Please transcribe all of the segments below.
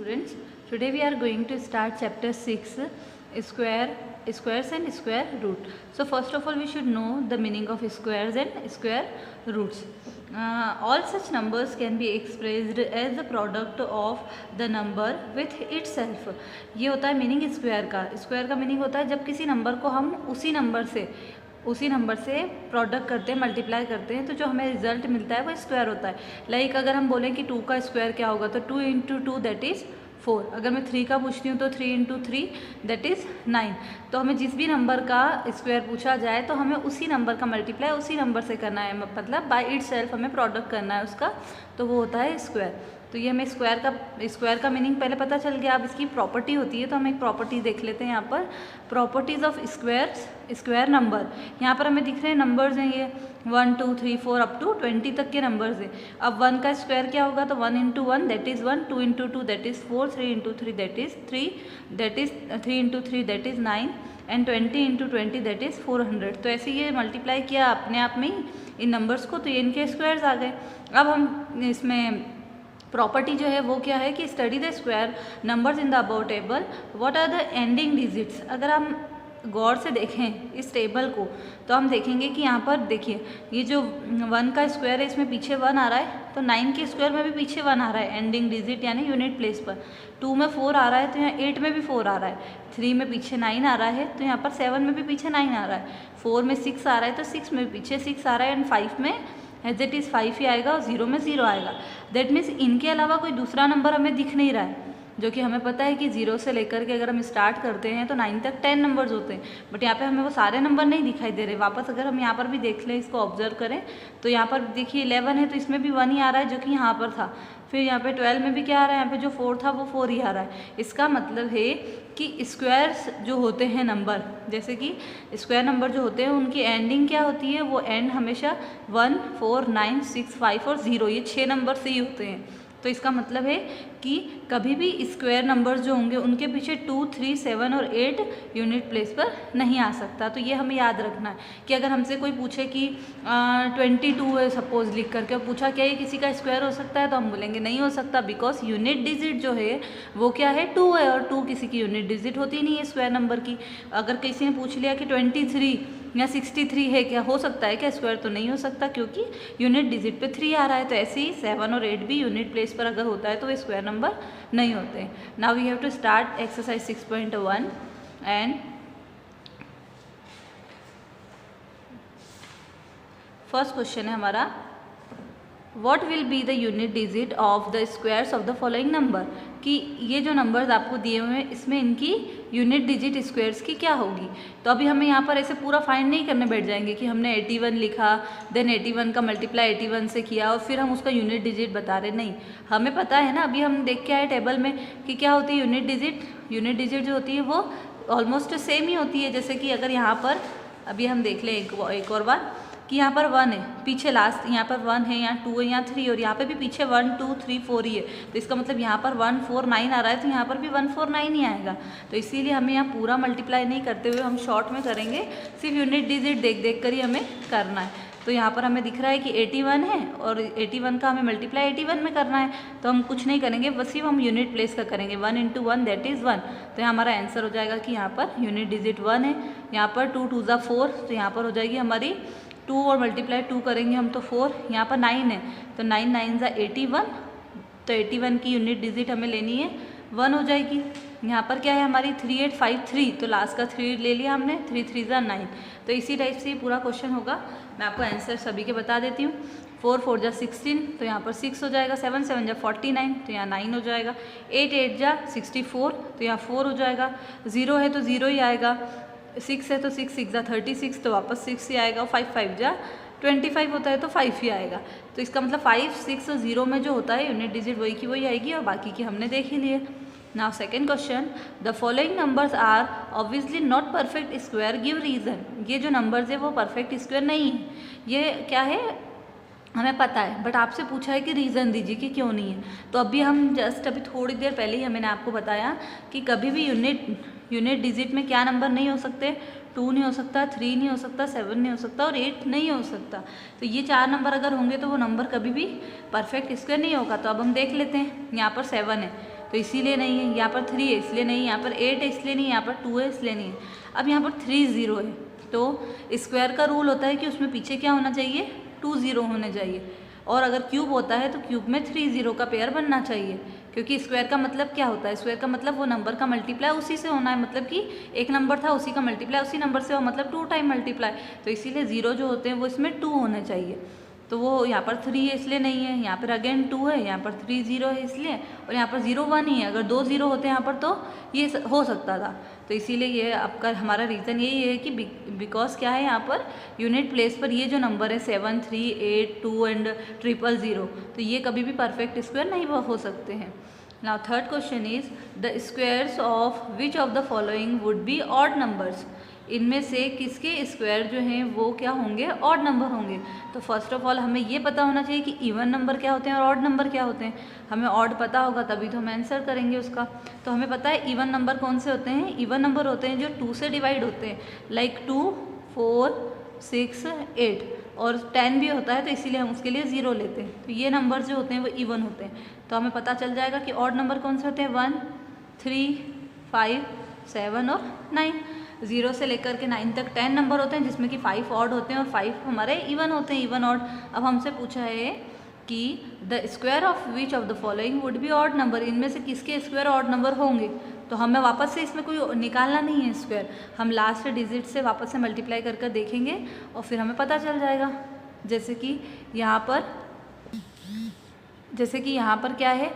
students, today we are going to start chapter 6 squares and square root. So first of all we should know the meaning of squares and square roots. All such numbers can be expressed as the product of the number with itself. ये होता है meaning square का meaning होता है जब किसी number को हम उसी नंबर से प्रोडक्ट करते हैं, मल्टीप्लाई करते हैं, तो जो हमें रिजल्ट मिलता है वो स्क्वायर होता है. लाइक अगर हम बोलें कि 2 का स्क्वायर क्या होगा तो 2 × 2 दैट इज़ 4. अगर मैं 3 का पूछती हूँ तो 3 × 3 दैट इज़ 9. तो हमें जिस भी नंबर का स्क्वायर पूछा जाए तो हमें उसी नंबर का मल्टीप्लाई उसी नंबर से करना है, मतलब बाय इटसेल्फ हमें प्रोडक्ट करना है उसका, तो वो होता है स्क्वायर. तो ये हमें स्क्वायर का मीनिंग पहले पता चल गया. अब इसकी प्रॉपर्टी होती है तो हम एक प्रॉपर्टी देख लेते हैं. यहाँ पर प्रॉपर्टीज़ ऑफ स्क्वायर नंबर. यहाँ पर हमें दिख रहे हैं नंबर्स हैं, ये 1 2 3 4 अप टू 20 तक के नंबर्स हैं. अब 1 का स्क्वायर क्या होगा तो 1 × 1 that is 1, 2 × 2 that is 4, 3 × 3 that is 3, that is 3 × 3 that is 9 and 20 × 20 that is 400. तो ऐसे ये मल्टीप्लाई किया अपने आप में ही इन नंबर्स को, तो ये इनके स्क्वायर्स आ गए. अब हम इसमें प्रॉपर्टी जो है वो क्या है कि study the square numbers in the above table, what are the ending digits. अगर हम गौर से देखें इस टेबल को तो हम देखेंगे कि यहाँ पर देखिए ये जो 1 का स्क्वायर है इसमें पीछे 1 आ रहा है, तो 9 के स्क्वायर में भी पीछे 1 आ रहा है एंडिंग डिजिट यानी यूनिट प्लेस पर. 2 में 4 आ रहा है तो यहाँ 8 में भी 4 आ रहा है. 3 में पीछे 9 आ रहा है तो यहाँ पर 7 में भी पीछे 9 आ रहा है. 4 में 6 आ रहा है तो 6 में भी पीछे 6 आ रहा है एंड 5 में एज इट इज़ 5 ही आएगा और 0 में 0 आएगा. दैट मीन्स इनके अलावा कोई दूसरा नंबर हमें दिख नहीं रहा है, जो कि हमें पता है कि 0 से लेकर के अगर हम स्टार्ट करते हैं तो 9 तक 10 नंबर्स होते हैं, बट यहाँ पे हमें वो सारे नंबर नहीं दिखाई दे रहे. वापस अगर हम यहाँ पर भी देख लें, इसको ऑब्जर्व करें तो यहाँ पर देखिए 11 है तो इसमें भी 1 ही आ रहा है जो कि यहाँ पर था. फिर यहाँ पे 12 में भी क्या आ रहा है, यहाँ पे जो 4 था वो 4 ही आ रहा है. इसका मतलब है कि स्क्वायर्स जो होते हैं नंबर, जैसे कि स्क्वायर नंबर जो होते हैं उनकी एंडिंग क्या होती है, वो एंड हमेशा 1 4 9 6 5 और 0 ये 6 नंबर से ही होते हैं. तो इसका मतलब है कि कभी भी स्क्वायर नंबर्स जो होंगे उनके पीछे 2 3 7 और 8 यूनिट प्लेस पर नहीं आ सकता. तो ये हमें याद रखना है कि अगर हमसे कोई पूछे कि 22 है सपोज लिख करके, और पूछा क्या ये किसी का स्क्वायर हो सकता है, तो हम बोलेंगे नहीं हो सकता, बिकॉज यूनिट डिजिट जो है वो क्या है 2 है, और 2 किसी की यूनिट डिजिट होती नहीं है स्क्वायर नंबर की. अगर किसी ने पूछ लिया कि 23 या 63 है, क्या हो सकता है क्या स्क्वायर, तो नहीं हो सकता क्योंकि यूनिट डिजिट पे 3 आ रहा है. तो ऐसे ही 7 और 8 भी यूनिट प्लेस पर अगर होता है तो वे स्क्वायर नंबर नहीं होते. Now we have to start exercise 6.1 and first question है हमारा, what will be the unit digit of the squares of the following number. कि ये जो नंबर्स आपको दिए हुए हैं इसमें इनकी यूनिट डिजिट स्क्वायर्स की क्या होगी. तो अभी हमें यहाँ पर ऐसे पूरा फाइंड नहीं करने बैठ जाएंगे कि हमने 81 लिखा, देन 81 का मल्टीप्लाई 81 से किया और फिर हम उसका यूनिट डिजिट बता रहे. नहीं, हमें पता है ना, अभी हम देख के आए टेबल में कि क्या होती है यूनिट डिजिट. यूनिट डिजिट जो होती है वो ऑलमोस्ट सेम ही होती है. जैसे कि अगर यहाँ पर अभी हम देख लें एक और बार कि यहाँ पर 1 है, पीछे लास्ट यहाँ पर 1 है, यहाँ 2 है, यहाँ 3 और यहाँ पे भी पीछे 1 2 3 4 ही है. तो इसका मतलब यहाँ पर 1 4 9 आ रहा है तो यहाँ पर भी 1 4 9 ही आएगा. तो इसीलिए हमें यहाँ पूरा मल्टीप्लाई नहीं करते हुए हम शॉर्ट में करेंगे, सिर्फ यूनिट डिजिट देख देख कर ही हमें करना है. तो यहाँ पर हमें दिख रहा है कि 81 है और 81 का हमें मल्टीप्लाई 81 में करना है, तो हम कुछ नहीं करेंगे, बस सिर्फ हम यूनिट प्लेस का करेंगे. 1 × 1 दैट इज़ 1. तो यहाँ हमारा आंसर हो जाएगा कि यहाँ पर यूनिट डिजिट 1 है. यहाँ पर 2 2 ज़ा 4, तो यहाँ पर हो जाएगी हमारी 2 और मल्टीप्लाई 2 करेंगे हम तो 4. यहाँ पर 9 है तो 9 9 ज़ा 81, तो 81 की यूनिट डिजिट हमें लेनी है 1 हो जाएगी. यहाँ पर क्या है हमारी 3853, तो लास्ट का 3 ले लिया हमने, 3 3 ज़ा 9. तो इसी टाइप से ये पूरा क्वेश्चन होगा. मैं आपको आंसर सभी के बता देती हूँ. 4 4 ज़ा 16, तो यहाँ पर 6 हो जाएगा. 7 7 ज़ा 49, तो यहाँ 9 हो जाएगा. 8 8 ज़ा 64, तो यहाँ 4 हो जाएगा. 0 है तो 0 ही आएगा. 6 है तो 6 6 ज़ा 36, तो वापस 6 ही आएगा. और 5 5 ज़ा 25 होता है तो 5 ही आएगा. तो इसका मतलब 5 6 और 0 में जो होता है यूनिट डिजिट वही की वही आएगी और बाकी की हमने देख ही लिए. Now second question, the following numbers are obviously not perfect square, give reason. ये जो नंबर्स है वो परफेक्ट स्क्वायर नहीं है. ये क्या है हमें पता है, बट आपसे पूछा है कि रीज़न दीजिए कि क्यों नहीं है. तो अभी हम जस्ट अभी थोड़ी देर पहले ही मैंने आपको बताया कि कभी भी यूनिट डिजिट में क्या नंबर नहीं हो सकते, 2 नहीं हो सकता, 3 नहीं हो सकता, 7 नहीं हो सकता और 8 नहीं हो सकता. तो ये 4 नंबर अगर होंगे तो वो नंबर कभी भी परफेक्ट स्क्वायर नहीं होगा. तो अब हम देख लेते हैं. यहाँ पर 7 है तो इसीलिए नहीं है। यहाँ पर 3 है इसलिए नहीं, यहाँ पर 8 है इसलिए नहीं, यहाँ पर 2 है इसलिए नहीं है। अब यहाँ पर 3 0 है, तो स्क्वायर का रूल होता है कि उसमें पीछे क्या होना चाहिए, 2 0 होने चाहिए। और अगर क्यूब होता है तो क्यूब में 3 0 का पेयर बनना चाहिए, क्योंकि स्क्वायर का मतलब क्या होता है, स्क्वायर का मतलब वो नंबर का मल्टीप्लाई उसी से होना है, मतलब कि एक नंबर था उसी का मल्टीप्लाई उसी नंबर से हो, मतलब 2 टाइम मल्टीप्लाई। तो इसीलिए 0 जो होते हैं वो इसमें 2 होने चाहिए। तो वो यहाँ पर 3 है इसलिए नहीं है, यहाँ पर अगेन 2 है, यहाँ पर 3 0 है इसलिए, और यहाँ पर 0 1 ही है। अगर 2 0 होते हैं यहाँ पर तो ये हो सकता था। तो इसीलिए ये आपका हमारा रीज़न यही है कि बिकॉज क्या है, यहाँ पर यूनिट प्लेस पर ये जो नंबर है 7 3 8 2 एंड 000, तो ये कभी भी परफेक्ट स्क्वायर नहीं हो सकते हैं। Now third question is the squares of which of the following would be odd numbers. इनमें से किसके स्क्वायर जो हैं वो क्या होंगे, ऑड नंबर होंगे। तो फर्स्ट ऑफ ऑल हमें ये पता होना चाहिए कि इवन नंबर क्या होते हैं और ऑड नंबर क्या होते हैं। हमें ऑड पता होगा तभी तो हम आंसर करेंगे उसका। तो हमें पता है इवन नंबर कौन से होते हैं, इवन नंबर होते हैं जो 2 से डिवाइड होते हैं, लाइक 2 4 6 8, और 10 भी होता है तो इसीलिए हम उसके लिए 0 लेते हैं। तो ये नंबर जो होते हैं वो इवन होते हैं। तो हमें पता चल जाएगा कि ऑड नंबर कौन से होते हैं, 1 3 5 7 और 9। 0 से लेकर के 9 तक 10 नंबर होते हैं जिसमें कि 5 ऑड होते हैं और 5 हमारे इवन होते हैं, इवन ऑड। अब हमसे पूछा है कि the square of which of the following would be odd number, इनमें से किसके स्क्वायर ऑड नंबर होंगे। तो हमें वापस से इसमें कोई निकालना नहीं है स्क्वायर, हम लास्ट डिजिट से वापस से मल्टीप्लाई कर कर देखेंगे और फिर हमें पता चल जाएगा। जैसे कि यहाँ पर क्या है,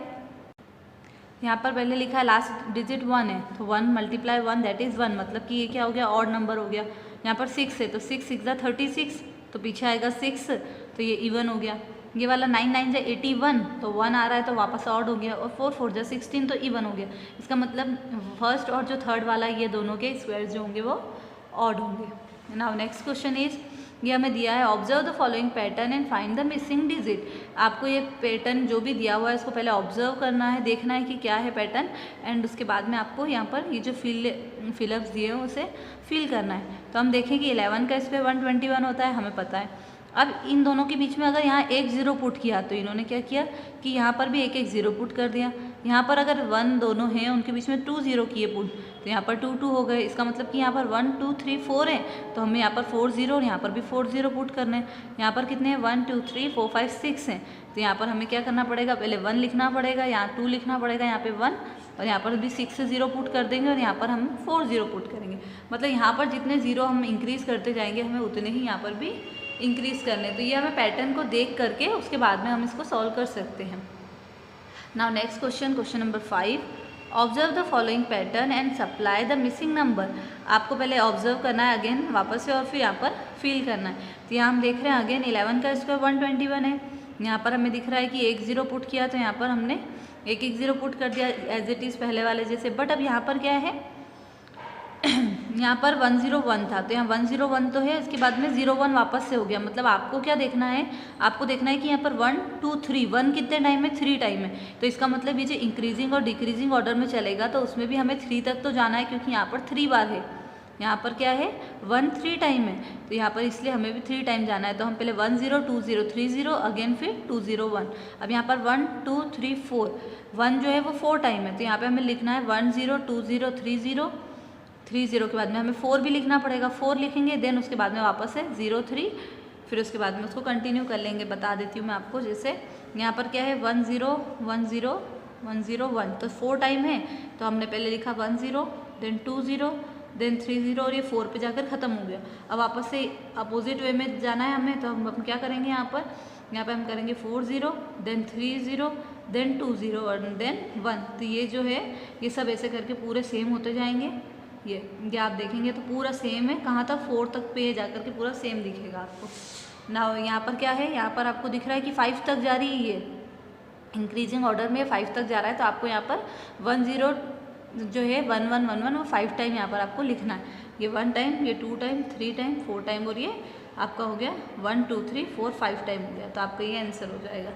यहाँ पर पहले लिखा है लास्ट डिजिट 1 है, तो 1 × 1 दैट इज़ 1, मतलब कि ये क्या हो गया, ऑड नंबर हो गया। यहाँ पर 6 है तो 6 6 × 36, तो पीछे आएगा 6, तो ये इवन हो गया। ये वाला 9 9 × 81, तो 1 आ रहा है तो वापस ऑड हो गया, और 4 4 × 16 तो इवन हो गया। इसका मतलब फर्स्ट और जो थर्ड वाला ये दोनों के स्क्वायर जो होंगे वो ऑड होंगे। नाउ नेक्स्ट क्वेश्चन इज, ये हमें दिया है observe the following pattern and find the missing digit. आपको ये पैटर्न जो भी दिया हुआ है इसको पहले ऑब्जर्व करना है, देखना है कि क्या है पैटर्न, एंड उसके बाद में आपको यहाँ पर ये जो फिलअप्स दिए हैं उसे फिल करना है। तो हम देखें कि 11 का स्क्वायर 121 होता है, हमें पता है। अब इन दोनों के बीच में अगर यहाँ एक 0 पुट किया तो इन्होंने क्या किया कि यहाँ पर भी एक 0 पुट कर दिया। यहाँ पर अगर 1 दोनों हैं उनके बीच में 2 0 किए पुट, तो यहाँ पर 2 2 हो गए। इसका मतलब कि यहाँ पर 1 2 3 4 है, तो हमें यहाँ पर 4 0 और यहाँ पर भी 4 0 पुट करने हैं। यहाँ पर कितने हैं, 1 2 3 4 5 6 हैं, तो यहाँ पर हमें क्या करना पड़ेगा, पहले 1 लिखना पड़ेगा, यहाँ 2 लिखना पड़ेगा, यहाँ पे 1, और यहाँ पर भी 6 से 0 पुट कर देंगे और यहाँ पर हम 4 0 पुट करेंगे। मतलब यहाँ पर जितने 0 हम इंक्रीज़ करते जाएंगे हमें उतने ही यहाँ पर भी इंक्रीज़ करने। तो ये हमें पैटर्न को देख करके उसके बाद में हम इसको सॉल्व कर सकते हैं। Now next question, question number 5, observe the following pattern and supply the missing number. आपको पहले ऑब्जर्व करना है अगेन वापस से, और फिर यहाँ पर फिल करना है। तो यहाँ हम देख रहे हैं अगेन 11 का स्क्वायर 121 है, यहाँ पर हमें दिख रहा है कि 1 0 पुट किया, तो यहाँ पर हमने 1 1 0 पुट कर दिया एज इट इज़ पहले वाले जैसे। बट अब यहाँ पर क्या है, यहाँ पर 101 था, तो यहाँ 101 तो है, इसके बाद में 01 वापस से हो गया। मतलब आपको क्या देखना है, आपको देखना है कि यहाँ पर 1 2 3, 1 कितने टाइम है, 3 टाइम है। तो इसका मतलब ये जो इंक्रीजिंग और डिक्रीजिंग ऑर्डर में चलेगा तो उसमें भी हमें 3 तक तो जाना है, क्योंकि यहाँ पर 3 बार है। यहाँ पर क्या है, 1 3 टाइम है, तो यहाँ पर इसलिए हमें भी 3 टाइम जाना है। तो हम पहले 1 0 2 0 3 0 अगेन फिर 2 0 1। अब यहाँ पर 1 2 3 4, 1 जो है वो 4 टाइम है, तो यहाँ पर हमें लिखना है 1 0 2 0 3 0 3 0 के बाद में हमें 4 भी लिखना पड़ेगा, 4 लिखेंगे, देन उसके बाद में वापस है 0 3, फिर उसके बाद में उसको कंटिन्यू कर लेंगे। बता देती हूँ मैं आपको, जैसे यहाँ पर क्या है 1 0 1 0 1 0 1, तो 4 टाइम है, तो हमने पहले लिखा 1 0 देन 2 0 देन 3 0, और ये 4 पे जाकर ख़त्म हो गया। अब वापस से अपोजिट वे में जाना है हमें, तो हम क्या करेंगे, यहाँ पे हम करेंगे 4 0 देन 3 0 देन 2 0 और देन 1। तो ये जो है ये सब ऐसे करके पूरे सेम होते जाएंगे। ये आप देखेंगे तो पूरा सेम है, कहाँ तक 4 तक पे जा करके पूरा सेम दिखेगा आपको। ना यहाँ पर क्या है, यहाँ पर आपको दिख रहा है कि 5 तक जा रही है, ये इंक्रीजिंग ऑर्डर में 5 तक जा रहा है, तो आपको यहाँ पर 1 0 जो है 1 1 1 1 वो 5 टाइम यहाँ पर आपको लिखना है। ये 1 टाइम, ये 2 टाइम, 3 टाइम, 4 टाइम, और ये आपका हो गया 1 2 3 4 5 टाइम हो गया। तो आपका ये आंसर हो जाएगा,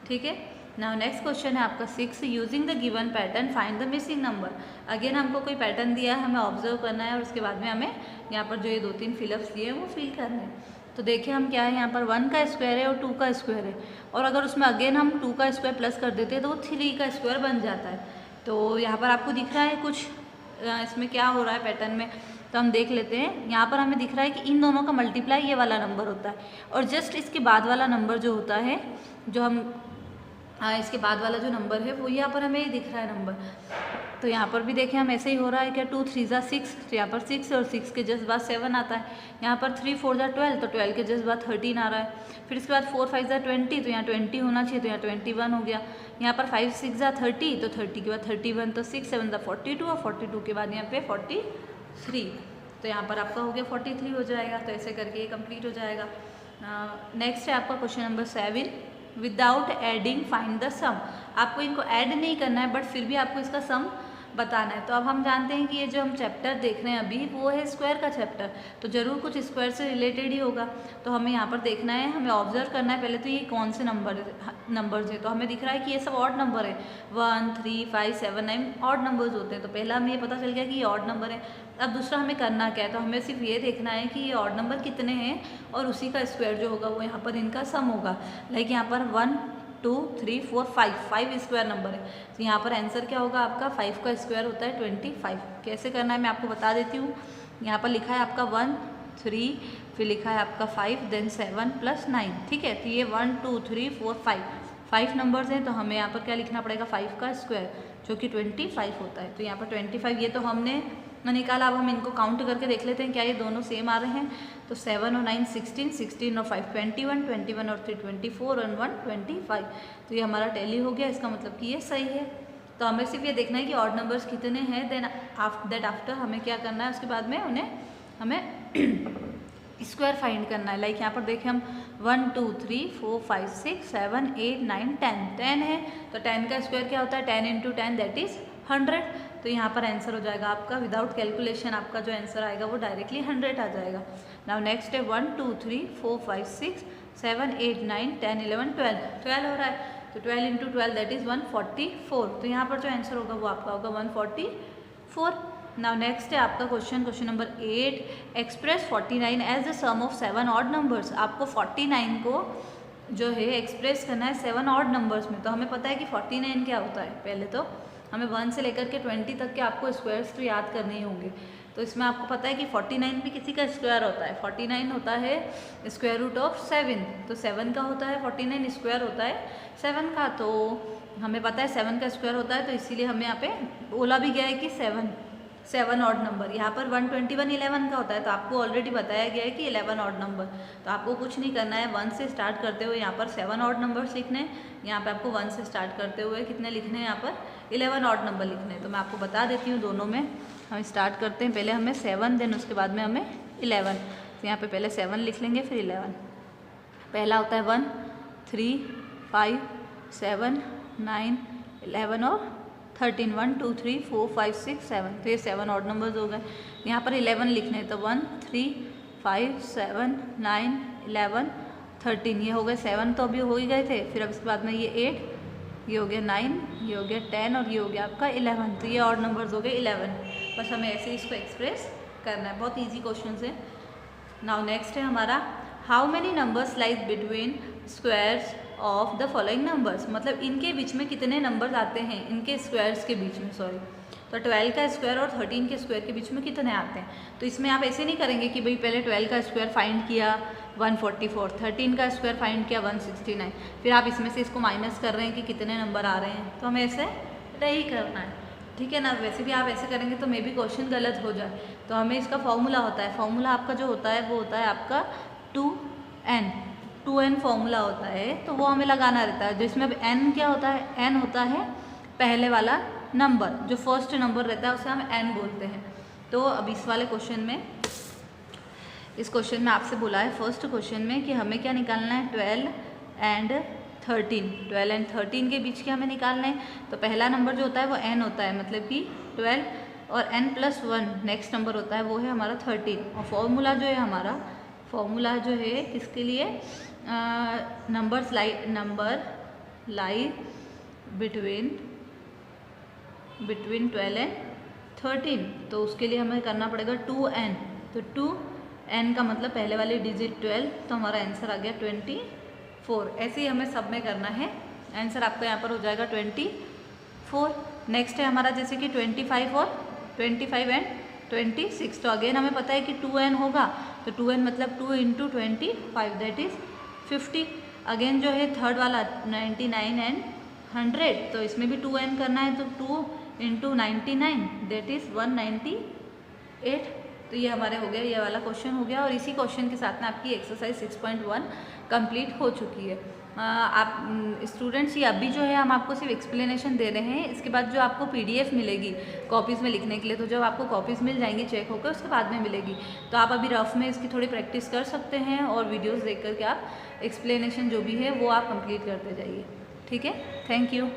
ठीक है। नाउ नेक्स्ट क्वेश्चन है आपका 6, using the given pattern find the missing number. Again हमको कोई पैटर्न दिया है, हमें ऑब्जर्व करना है और उसके बाद में हमें यहाँ पर जो ये 2-3 फिलअप्स दिए हैं वो फिल करना है। तो देखिए हम क्या है, यहाँ पर 1 का स्क्वायर है और 2 का स्क्वायर है, और अगर उसमें अगेन हम 2 का स्क्वायर प्लस कर देते हैं तो वो 3 का स्क्वायर बन जाता है। तो यहाँ पर आपको दिख रहा है कुछ इसमें क्या हो रहा है पैटर्न में, तो हम देख लेते हैं। यहाँ पर हमें दिख रहा है कि इन दोनों का मल्टीप्लाई ये वाला नंबर होता है, और जस्ट इसके बाद वाला नंबर जो होता है, जो हम इसके बाद वाला जो नंबर है वो यहाँ पर हमें दिख रहा है नंबर। तो यहाँ पर भी देखें हम ऐसे ही हो रहा है क्या, 2 3 ज़ा 6, तो यहाँ पर 6 और 6 के जस्ट बाद 7 आता है। यहाँ पर 3 4 ज़ा 12, तो 12 के जस्ट बाद 13 आ रहा है। फिर इसके बाद 4 5 ज़ा 20, तो यहाँ 20 होना चाहिए, तो यहाँ 21 हो गया। यहाँ पर 5 6 ज़ा 30, तो 30 के बाद 31, तो 6 7 ज़ा 42, और 42 के बाद यहाँ पे 43, तो यहाँ पर आपका हो गया 43 हो जाएगा। तो ऐसे करके ये कंप्लीट हो जाएगा। नेक्स्ट है आपका question number 7, without adding find the sum. आपको इनको ऐड नहीं करना है, बट फिर भी आपको इसका सम बताना है। तो अब हम जानते हैं कि ये जो हम चैप्टर देख रहे हैं अभी, वो है स्क्वायर का चैप्टर, तो ज़रूर कुछ स्क्वायर से रिलेटेड ही होगा। तो हमें यहाँ पर देखना है, हमें ऑब्जर्व करना है पहले तो ये कौन से नंबर्स है। तो हमें दिख रहा है कि ये सब ऑड नंबर है, 1 3 5 7 9 ऑड नंबर्स होते हैं। तो पहला हमें ये पता चल गया कि ये ऑड नंबर है। अब दूसरा हमें करना क्या है, तो हमें सिर्फ ये देखना है कि ये ऑड नंबर कितने हैं, और उसी का स्क्वायर जो होगा वो यहाँ पर इनका सम होगा। लाइक यहाँ पर 1 2 3 4 5 स्क्वायर नंबर है, तो यहाँ पर आंसर क्या होगा आपका, 5 का स्क्वायर होता है 25। कैसे करना है मैं आपको बता देती हूँ। यहाँ पर लिखा है आपका 1 3, फिर लिखा है आपका 5, देन 7 + 9, ठीक है। तो ये 1 2 3 4 5 नंबर्स हैं, तो हमें यहाँ पर क्या लिखना पड़ेगा, 5 का स्क्वायर, जो कि 25 होता है। तो यहाँ पर 25 ये तो हमने निकाला। अब हम इनको काउंट करके देख लेते हैं क्या ये दोनों सेम आ रहे हैं। तो 7 और 9 16, 16 और 5 21, 21 और 3 24 और 1 25। तो ये हमारा टैली हो गया, इसका मतलब कि ये सही है। तो हमें सिर्फ ये देखना है कि ऑड नंबर्स कितने हैं, देन आफ्टर हमें क्या करना है, उसके बाद में उन्हें हमें स्क्वायर फाइंड करना है। लाइक यहाँ पर देखें हम 1 2 3 4 5 6 7 8 9 10 है, तो 10 का स्क्वायर क्या होता है, 10 × 10 दैट इज़ 100। तो यहाँ पर आंसर हो जाएगा आपका विदाउट कैलकुलेशन, आपका जो आंसर आएगा वो डायरेक्टली 100 आ जाएगा। नाउ नेक्स्ट है 1 2 3 4 5 6 7 8 9 10 11 12 हो रहा है, तो 12 × 12 दैट इज़ 144। तो यहाँ पर जो आंसर होगा वो आपका होगा 144। नाउ नेक्स्ट है आपका question number 8, express 49 as the sum of 7 odd numbers. आपको 49 को जो है एक्सप्रेस करना है 7 ऑड नंबर्स में। तो हमें पता है कि 49 क्या होता है, पहले तो हमें 1 से लेकर के 20 तक के आपको स्क्वायर्स तो याद करने ही होंगे। तो इसमें आपको पता है कि 49 भी किसी का स्क्वायर होता है। 49 होता है स्क्वायर रूट ऑफ 7, तो 7 का होता है 49, स्क्वायर होता है 7 का। तो हमें पता है 7 का स्क्वायर होता है, तो इसीलिए हमें यहाँ पे बोला भी गया है कि 7 ऑड नंबर। यहाँ पर 121 11 का होता है, तो आपको ऑलरेडी बताया गया है कि 11 ऑड नंबर। तो आपको कुछ नहीं करना है, 1 से स्टार्ट करते हुए यहाँ पर 7 ऑड नंबर्स लिखने हैं। यहाँ पे आपको 1 से स्टार्ट करते हुए कितने लिखने हैं, यहाँ पर 11 ऑड नंबर लिखने हैं। तो मैं आपको बता देती हूँ, दोनों में हम स्टार्ट करते हैं। पहले हमें 7, देन उसके बाद में हमें 11। तो यहाँ पे पहले 7 लिख लेंगे, फिर 11। पहला होता है 1 3 5 7 9 11 और 13, 1 2 3 4 5 6 7, तो ये 7 ऑड नंबर्स हो गए। यहाँ पर 11 लिखने हैं, तो 1 3 5 7 9 11 13, ये हो गए 7, तो अभी हो ही गए थे। फिर अब इसके बाद में ये 8, ये हो गया 9, ये हो गया 10 और ये हो गया आपका 11। तो ये ऑड नंबर्स हो गए 11। बस हमें ऐसे ही इसको एक्सप्रेस करना है, बहुत ईजी क्वेश्चन है। नाउ नेक्स्ट है हमारा, how many numbers lies between squares of the following numbers. मतलब इनके बीच में कितने नंबर्स आते हैं, इनके स्क्वायर्स के बीच में, सॉरी। तो 12 का स्क्वायर और 13 के स्क्वायर के बीच में कितने आते हैं। तो इसमें आप ऐसे नहीं करेंगे कि भाई पहले 12 का स्क्वायर फाइंड किया 144, 13 का स्क्वायर फाइंड किया 169, फिर आप इसमें से इसको माइनस कर रहे हैं कि कितने नंबर आ रहे हैं। तो हमें ऐसे नहीं करना है, ठीक है ना। वैसे भी आप ऐसे करेंगे तो मे भी क्वेश्चन गलत हो जाए। तो हमें इसका फॉर्मूला होता है, फॉर्मूला आपका जो होता है वो होता है आपका 2n फॉर्मूला होता है, तो वो हमें लगाना रहता है। जिसमें अब n क्या होता है, n होता है पहले वाला नंबर, जो फर्स्ट नंबर रहता है उसे हम n बोलते हैं। तो अब इस वाले क्वेश्चन में, इस क्वेश्चन में आपसे बोला है फर्स्ट क्वेश्चन में कि हमें क्या निकालना है, 12 and 13, 12 and 13 के बीच के हमें निकालना है। तो पहला नंबर जो होता है वो n होता है, मतलब कि 12 और n+1 नेक्स्ट नंबर होता है, वो है हमारा 13। और फॉर्मूला जो है हमारा, फॉर्मूला जो है किसके लिए, नंबर लाई बिटवीन 12 and 13। तो उसके लिए हमें करना पड़ेगा 2n। तो 2n का मतलब पहले वाली डिजिट 12, तो हमारा आंसर आ गया 24। ऐसे ही हमें सब में करना है। आंसर आपका यहाँ पर हो जाएगा 24। नेक्स्ट है हमारा जैसे कि 25 और 25 एंड 26। तो अगेन हमें पता है कि 2n होगा, तो 2n मतलब 2 इंटू 25 दैट इज़ 50। अगेन जो है थर्ड वाला 99 एंड 100, तो इसमें भी 2n करना है, तो 2 इंटू 99 दैट इज़ 198। तो ये हमारे हो गया, ये वाला क्वेश्चन हो गया। और इसी क्वेश्चन के साथ में आपकी एक्सरसाइज 6.1 कंप्लीट हो चुकी है। आप स्टूडेंट्स, ये अभी जो है हम आपको सिर्फ एक्सप्लेनेशन दे रहे हैं। इसके बाद जो आपको PDF मिलेगी कॉपीज़ में लिखने के लिए, तो जब आपको कॉपीज़ मिल जाएंगी चेक होकर, उसके बाद में मिलेगी, तो आप अभी रफ में इसकी थोड़ी प्रैक्टिस कर सकते हैं और वीडियोज़ देख करके आप एक्सप्लेनेशन जो भी है वो आप कंप्लीट करते जाइए। ठीक है, थैंक यू।